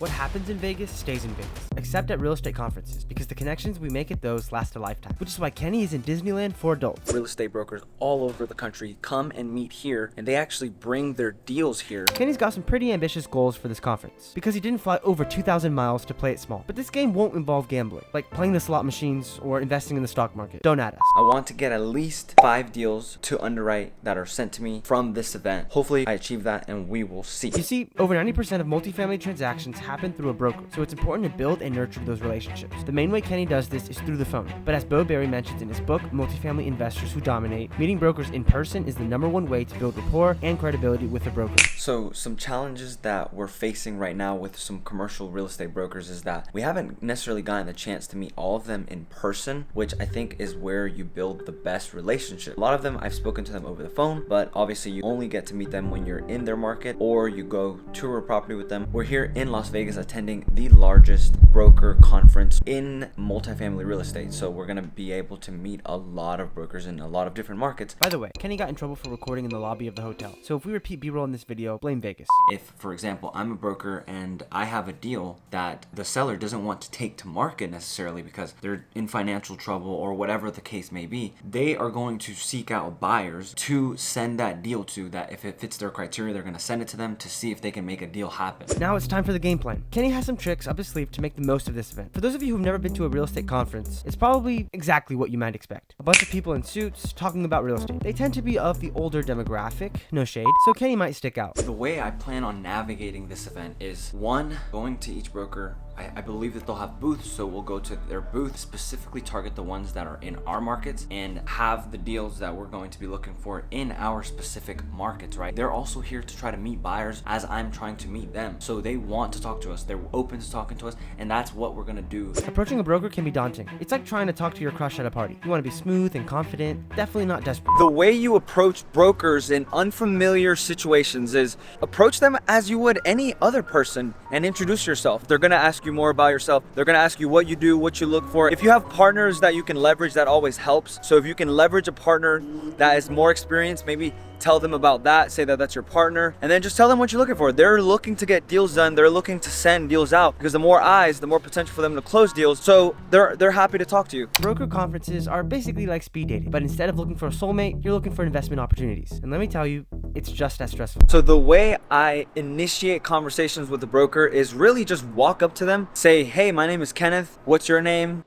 What happens in Vegas stays in Vegas, except at real estate conferences, because the connections we make at those last a lifetime, which is why Kenny is in Disneyland for adults. Real estate brokers all over the country come and meet here, and they actually bring their deals here. Kenny's got some pretty ambitious goals for this conference, because he didn't fly over 2,000 miles to play it small. But this game won't involve gambling, like playing the slot machines or investing in the stock market. Don't add us. I want to get at least 5 deals to underwrite that are sent to me from this event. Hopefully I achieve that, and we will see. You see, over 90% of multifamily transactions happen through a broker, so it's important to build and nurture those relationships. The main way Kenny does this is through the phone, but as Bo Berry mentions in his book, Multifamily Investors Who Dominate, meeting brokers in person is the #1 way to build rapport and credibility with a broker. So some challenges that we're facing right now with some commercial real estate brokers is that we haven't necessarily gotten the chance to meet all of them in person, which I think is where you build the best relationship. A lot of them, I've spoken to them over the phone, but obviously you only get to meet them when you're in their market or you go tour a property with them. We're here in Las Vegas attending the largest broker conference in multifamily real estate, so we're gonna be able to meet a lot of brokers in a lot of different markets. By the way, Kenny got in trouble for recording in the lobby of the hotel, so if we repeat B-roll in this video, blame Vegas. If, for example, I'm a broker and I have a deal that the seller doesn't want to take to market necessarily because they're in financial trouble or whatever the case may be, they are going to seek out buyers to send that deal to, that if it fits their criteria, they're going to send it to them to see if they can make a deal happen. Now it's time for the game plan. Kenny has some tricks up his sleeve to make the most of this event. For those of you who've never been to a real estate conference, it's probably exactly what you might expect. A bunch of people in suits talking about real estate. They tend to be of the older demographic, no shade, so Kenny might stick out. The way I plan on navigating this event is, one, going to each broker. I believe that they'll have booths, so we'll go to their booth, specifically target the ones that are in our markets and have the deals that we're going to be looking for in our specific markets, right? They're also here to try to meet buyers as I'm trying to meet them. So they want to talk to us. They're open to talking to us, and that's what we're gonna do. Approaching a broker can be daunting. It's like trying to talk to your crush at a party. You want to be smooth and confident, definitely not desperate. The way you approach brokers in unfamiliar situations is approach them as you would any other person and introduce yourself. They're gonna ask you more about yourself. They're gonna ask you what you do, what you look for. If you have partners that you can leverage, that always helps. So if you can leverage a partner that is more experienced, maybe tell them about that, say that that's your partner, and then just tell them what you're looking for. They're looking to get deals done. They're looking to send deals out because the more eyes, the more potential for them to close deals. So they're happy to talk to you. Broker conferences are basically like speed dating, but instead of looking for a soulmate, you're looking for investment opportunities. And let me tell you, it's just as stressful. So the way I initiate conversations with the broker is really just walk up to them, say, hey, my name is Kenneth. What's your name?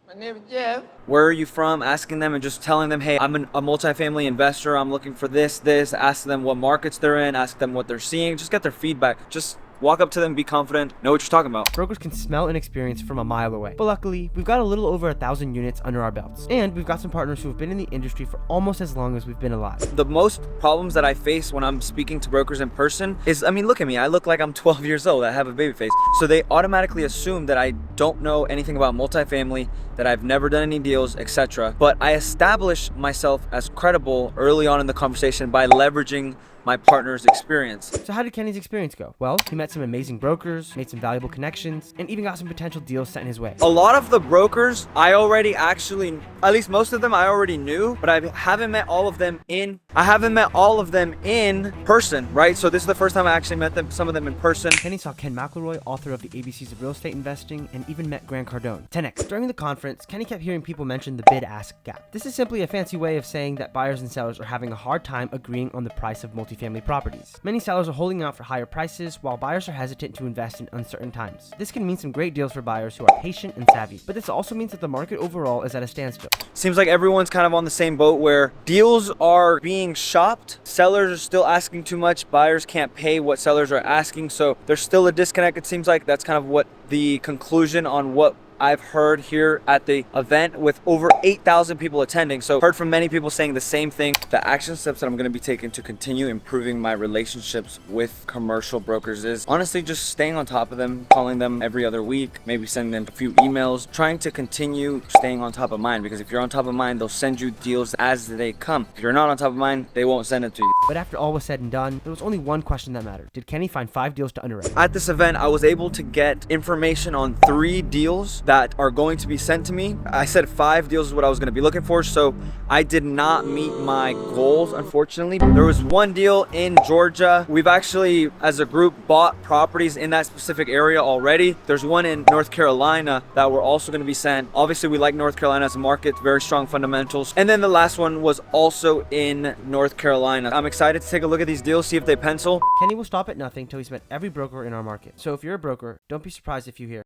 My name is Jeff. Where are you from? Asking them and just telling them, hey, I'm a multifamily investor. I'm looking for this. Ask them what markets they're in. Ask them what they're seeing. Just get their feedback. Just walk up to them, be confident, know what you're talking about. Brokers can smell inexperience from a mile away. But luckily, we've got a little over 1,000 units under our belts. And we've got some partners who have been in the industry for almost as long as we've been alive. The most problems that I face when I'm speaking to brokers in person is, I mean, look at me. I look like I'm 12 years old. I have a baby face. So they automatically assume that I don't know anything about multifamily, that I've never done any deals, etc. But I establish myself as credible early on in the conversation by leveraging my partner's experience. So how did Kenny's experience go? Well, he met some amazing brokers, made some valuable connections, and even got some potential deals sent his way. A lot of the brokers I already actually, at least most of them I already knew, but I haven't met all of them in person, right? So this is the first time I actually met them, some of them in person. Kenny saw Ken McElroy, author of the ABCs of Real Estate Investing, and even met Grant Cardone. 10X. During the conference, Kenny kept hearing people mention the bid-ask gap. This is simply a fancy way of saying that buyers and sellers are having a hard time agreeing on the price of multifamily properties. Many sellers are holding out for higher prices, while buyers are hesitant to invest in uncertain times. This can mean some great deals for buyers who are patient and savvy, but this also means that the market overall is at a standstill. Seems like everyone's kind of on the same boat where deals are being shopped, sellers are still asking too much, buyers can't pay what sellers are asking, so there's still a disconnect. It seems like that's kind of what the conclusion on what I've heard here at the event with over 8,000 people attending. So heard from many people saying the same thing. The action steps that I'm going to be taking to continue improving my relationships with commercial brokers is honestly just staying on top of them, calling them every other week, maybe sending them a few emails, trying to continue staying on top of mind, because if you're on top of mind, they'll send you deals as they come. If you're not on top of mind, they won't send it to you. But after all was said and done, there was only one question that mattered. Did Kenny find 5 deals to underwrite? At this event, I was able to get information on 3 deals that are going to be sent to me. I said 5 deals is what I was going to be looking for, so I did not meet my goals, unfortunately. There was one deal in Georgia. We've actually, as a group, bought properties in that specific area already. There's one in North Carolina that we're also going to be sent. Obviously, we like North Carolina as a market, very strong fundamentals. And then the last one was also in North Carolina. I'm excited to take a look at these deals, see if they pencil. Kenny will stop at nothing till he's met every broker in our market. So if you're a broker, don't be surprised if you hear